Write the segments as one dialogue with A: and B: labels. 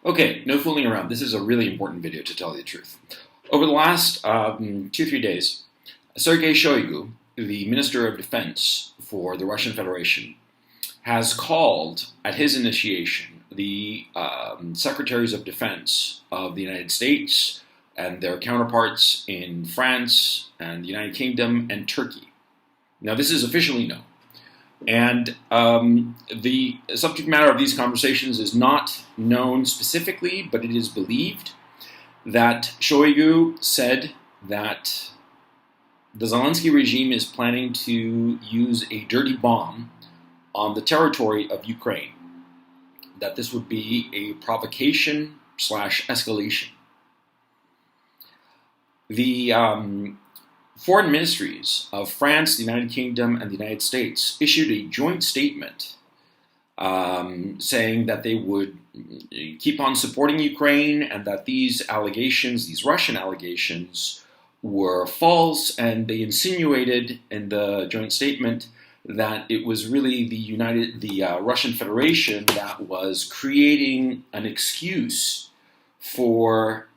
A: Okay, no fooling around. This is a really important video, to tell you the truth. Over the last 2-3 days, Sergei Shoigu, the Minister of Defense for the Russian Federation, has called, at his initiation, the Secretaries of Defense of the United States and their counterparts in France and the United Kingdom and Turkey. Now, this is officially known. And the subject matter of these conversations is not known specifically, but it is believed that Shoigu said that the Zelensky regime is planning to use a dirty bomb on the territory of Ukraine, that this would be a provocation / escalation. The foreign ministries of France, the United Kingdom, and the United States issued a joint statement saying that they would keep on supporting Ukraine and that these allegations, these Russian allegations, were false, and they insinuated in the joint statement that it was really the Russian Federation that was creating an excuse for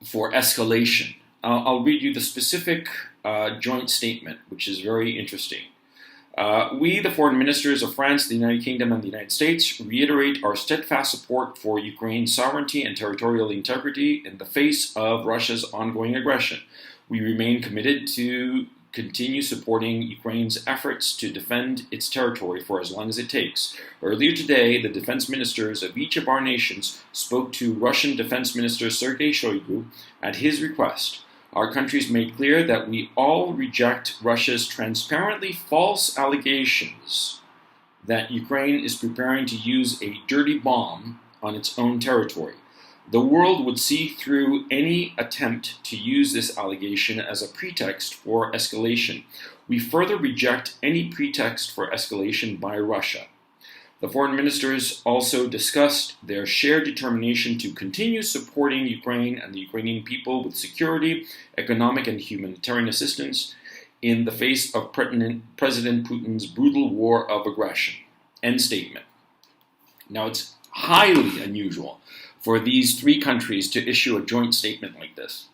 A: escalation. I'll read you the specific joint statement, which is very interesting. We, the foreign ministers of France, the United Kingdom, and the United States, reiterate our steadfast support for Ukraine's sovereignty and territorial integrity in the face of Russia's ongoing aggression. We remain committed to continue supporting Ukraine's efforts to defend its territory for as long as it takes. Earlier today, the defense ministers of each of our nations spoke to Russian Defense Minister Sergei Shoigu at his request. Our countries made clear that we all reject Russia's transparently false allegations that Ukraine is preparing to use a dirty bomb on its own territory. The world would see through any attempt to use this allegation as a pretext for escalation. We further reject any pretext for escalation by Russia. The foreign ministers also discussed their shared determination to continue supporting Ukraine and the Ukrainian people with security, economic, and humanitarian assistance in the face of President Putin's brutal war of aggression. End statement. Now, it's highly unusual for these three countries to issue a joint statement like this.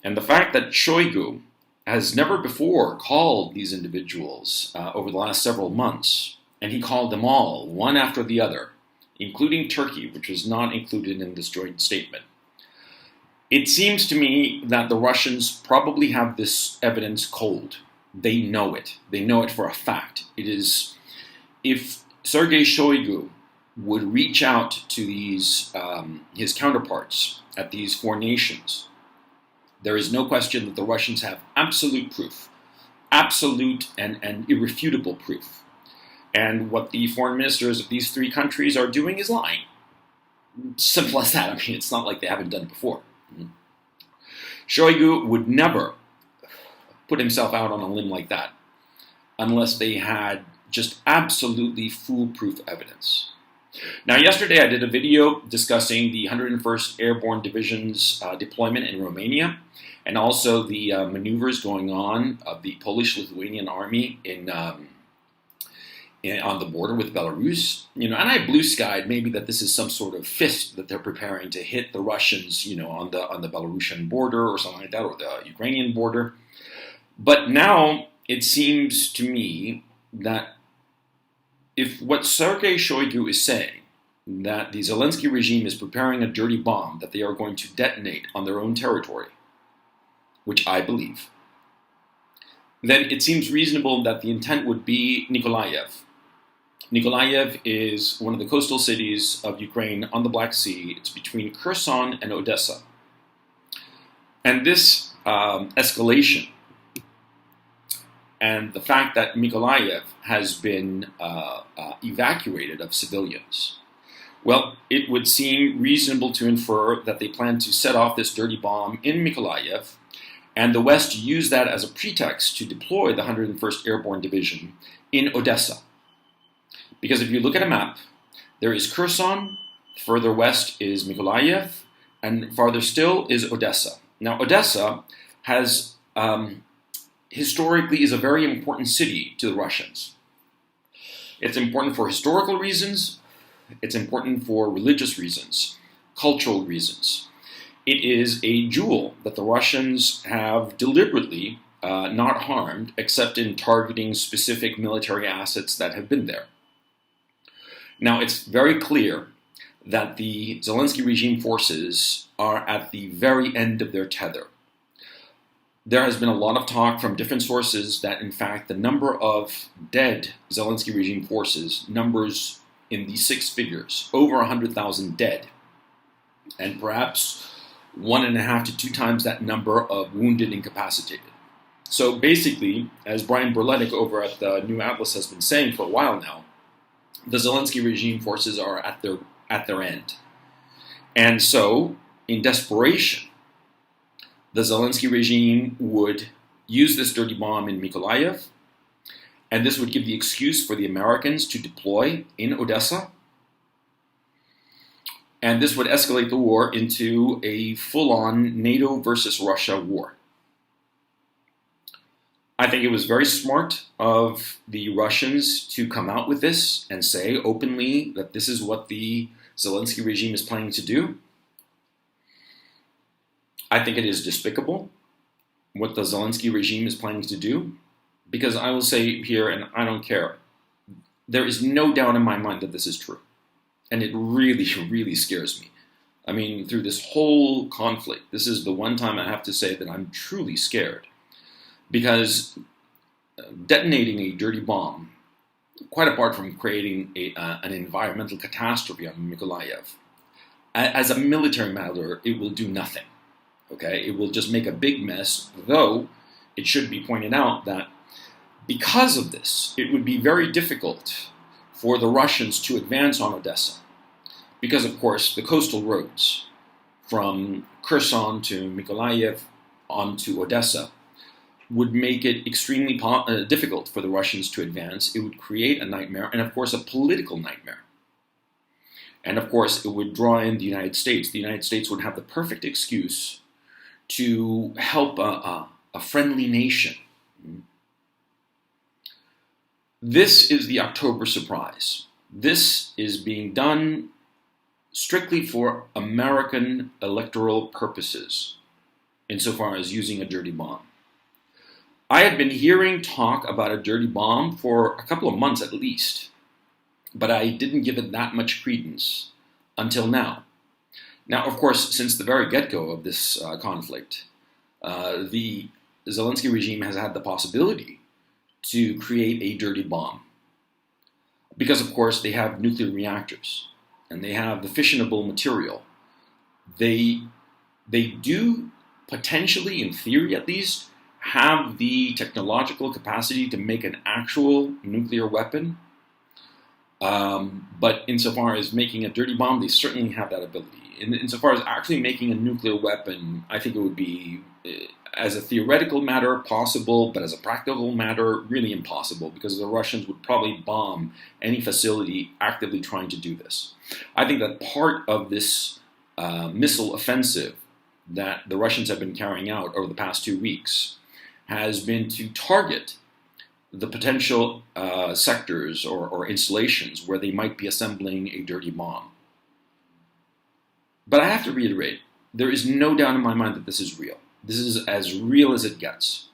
A: And the fact that Shoigu has never before called these individuals over the last several months, and he called them all, one after the other, including Turkey, which was not included in this joint statement. It seems to me that the Russians probably have this evidence cold. They know it. They know it for a fact. It is, if Sergei Shoigu would reach out to these his counterparts at these four nations, there is no question that the Russians have absolute proof, absolute and irrefutable proof. And what the foreign ministers of these three countries are doing is lying. Simple as that. I mean, it's not like they haven't done it before. Shoigu would never put himself out on a limb like that unless they had just absolutely foolproof evidence. Now, yesterday I did a video discussing the 101st Airborne Division's deployment in Romania, and also the maneuvers going on of the Polish-Lithuanian army on the border with Belarus. And I blue-skied maybe that this is some sort of fist that they're preparing to hit the Russians, on the Belarusian border or something like that, or the Ukrainian border. But now it seems to me that if what Sergei Shoigu is saying, that the Zelensky regime is preparing a dirty bomb that they are going to detonate on their own territory, which I believe, then it seems reasonable that the intent would be Nikolaev. Nikolaev is one of the coastal cities of Ukraine on the Black Sea. It's between Kherson and Odessa. And this escalation and the fact that Nikolaev has been evacuated of civilians, well, it would seem reasonable to infer that they plan to set off this dirty bomb in Nikolaev, and the West use that as a pretext to deploy the 101st Airborne Division in Odessa. Because if you look at a map, there is Kherson, further west is Nikolaev, and farther still is Odessa. Now, Odessa has historically is a very important city to the Russians. It's important for historical reasons. It's important for religious reasons, cultural reasons. It is a jewel that the Russians have deliberately not harmed, except in targeting specific military assets that have been there. Now, it's very clear that the Zelensky regime forces are at the very end of their tether. There has been a lot of talk from different sources that, in fact, the number of dead Zelensky regime forces numbers in the six figures, over 100,000 dead, and perhaps 1.5 to 2 times that number of wounded, incapacitated. So basically, as Brian Berletic over at the New Atlas has been saying for a while now, the Zelensky regime forces are at their end. And so, in desperation, the Zelensky regime would use this dirty bomb in Mykolaiv, and this would give the excuse for the Americans to deploy in Odessa. And this would escalate the war into a full-on NATO versus Russia war. I think it was very smart of the Russians to come out with this and say openly that this is what the Zelensky regime is planning to do. I think it is despicable what the Zelensky regime is planning to do, because I will say here, and I don't care, there is no doubt in my mind that this is true. And it really, really scares me. I mean, through this whole conflict, this is the one time I have to say that I'm truly scared. Because detonating a dirty bomb, quite apart from creating an environmental catastrophe on Mykolaiv, as a military matter, it will do nothing. Okay, it will just make a big mess, though it should be pointed out that because of this, it would be very difficult for the Russians to advance on Odessa. Because, of course, the coastal roads from Kherson to Mykolaiv on to Odessa would make it extremely difficult for the Russians to advance. It would create a nightmare, and of course a political nightmare. And of course it would draw in the United States. The United States would have the perfect excuse to help a friendly nation. This is the October surprise. This is being done strictly for American electoral purposes, insofar as using a dirty bomb. I had been hearing talk about a dirty bomb for a couple of months at least, but I didn't give it that much credence until now. Now, of course, since the very get-go of this conflict, the Zelensky regime has had the possibility to create a dirty bomb. Because, of course, they have nuclear reactors, and they have the fissionable material. They do potentially, in theory at least, have the technological capacity to make an actual nuclear weapon. But insofar as making a dirty bomb, they certainly have that ability. Insofar as actually making a nuclear weapon, I think it would be, as a theoretical matter, possible, but as a practical matter, really impossible, because the Russians would probably bomb any facility actively trying to do this. I think that part of this missile offensive that the Russians have been carrying out over the past 2 weeks has been to target the potential sectors or installations where they might be assembling a dirty bomb. But I have to reiterate, there is no doubt in my mind that this is real. This is as real as it gets.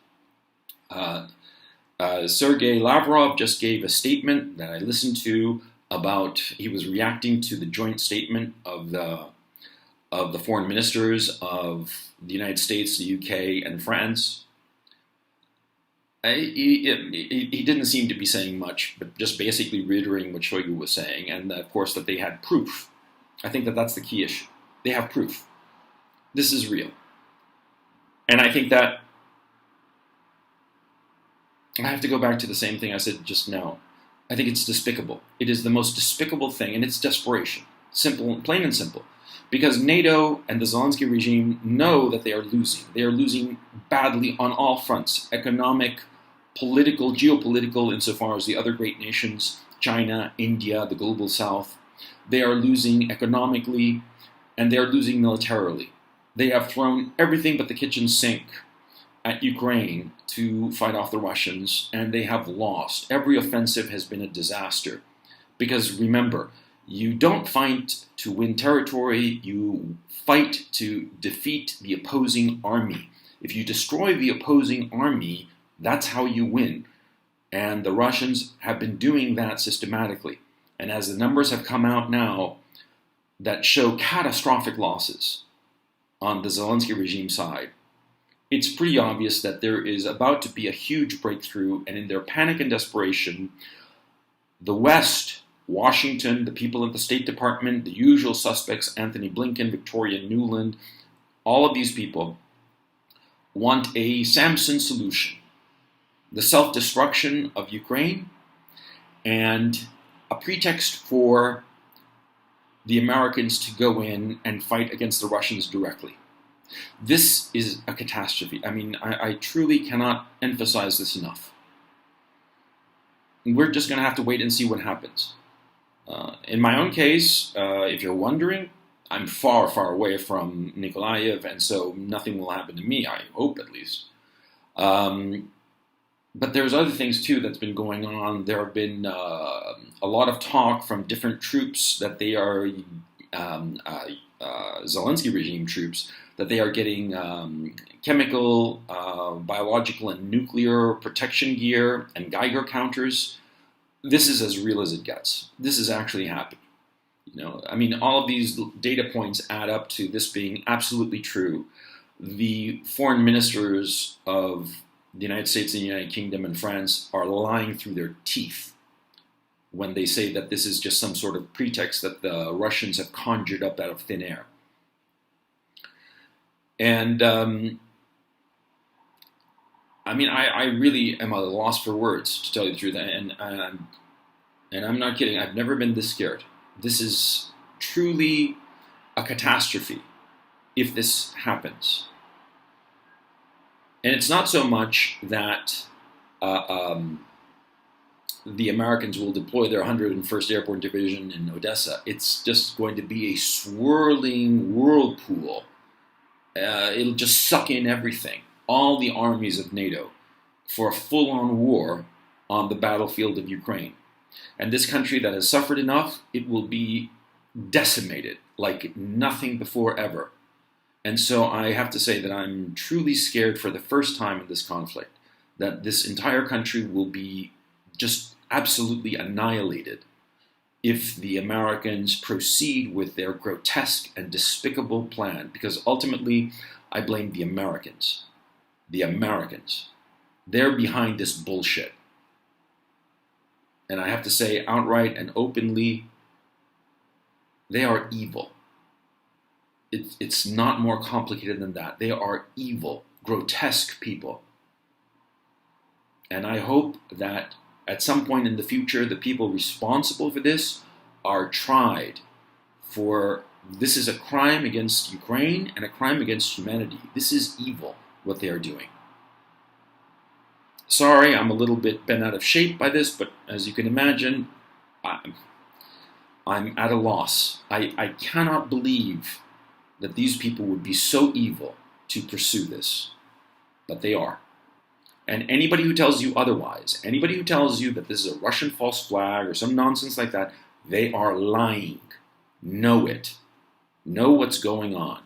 A: Sergei Lavrov just gave a statement that I listened to about, he was reacting to the joint statement of the foreign ministers of the United States, the UK, and France. He didn't seem to be saying much, but just basically reiterating what Shoigu was saying, and of course that they had proof. I think that that's the key issue. They have proof. This is real. And I think that I have to go back to the same thing I said just now. I think it's despicable. It is the most despicable thing, and it's desperation. Simple, plain and simple. Because NATO and the Zelensky regime know that they are losing. They are losing badly on all fronts. Economic, political, geopolitical, insofar as the other great nations, China, India, the global south. They are losing economically, and they are losing militarily. They have thrown everything but the kitchen sink at Ukraine to fight off the Russians, and they have lost. Every offensive has been a disaster. Because remember, You don't fight to win territory, you fight to defeat the opposing army. If you destroy the opposing army, that's how you win. And the Russians have been doing that systematically. And as the numbers have come out now that show catastrophic losses on the Zelensky regime side, it's pretty obvious that there is about to be a huge breakthrough, and in their panic and desperation, the West, Washington, the people at the State Department, the usual suspects, Anthony Blinken, Victoria Nuland, all of these people want a Samson solution. The self-destruction of Ukraine and a pretext for the Americans to go in and fight against the Russians directly. This is a catastrophe. I mean, I truly cannot emphasize this enough. We're just going to have to wait and see what happens. In my own case, if you're wondering, I'm far, far away from Nikolaev, and so nothing will happen to me, I hope at least. But there's other things too that's been going on. There have been a lot of talk from different troops that they are Zelensky regime troops, that they are getting chemical, biological, and nuclear protection gear and Geiger counters. This is as real as it gets. This is actually happening. You know, I mean, all of these data points add up to this being absolutely true. The foreign ministers of the United States and the United Kingdom and France are lying through their teeth when they say that this is just some sort of pretext that the Russians have conjured up out of thin air. And I mean, I really am at a loss for words, to tell you the truth. And I'm not kidding. I've never been this scared. This is truly a catastrophe if this happens. And it's not so much that the Americans will deploy their 101st Airborne Division in Odessa. It's just going to be a swirling whirlpool. It'll just suck in everything, all the armies of NATO, for a full-on war on the battlefield of Ukraine. And this country that has suffered enough, it will be decimated like nothing before ever. And so I have to say that I'm truly scared for the first time in this conflict, that this entire country will be just absolutely annihilated if the Americans proceed with their grotesque and despicable plan. Because ultimately, I blame the Americans. The Americans. They're behind this bullshit. And I have to say outright and openly, they are evil. It's not more complicated than that. They are evil, grotesque people. And I hope that at some point in the future, the people responsible for this are tried, for this is a crime against Ukraine and a crime against humanity. This is evil, what they are doing. Sorry, I'm a little bit bent out of shape by this, but as you can imagine, I'm at a loss. I cannot believe that these people would be so evil to pursue this, but they are. And anybody who tells you otherwise, anybody who tells you that this is a Russian false flag or some nonsense like that, they are lying. Know it. Know what's going on.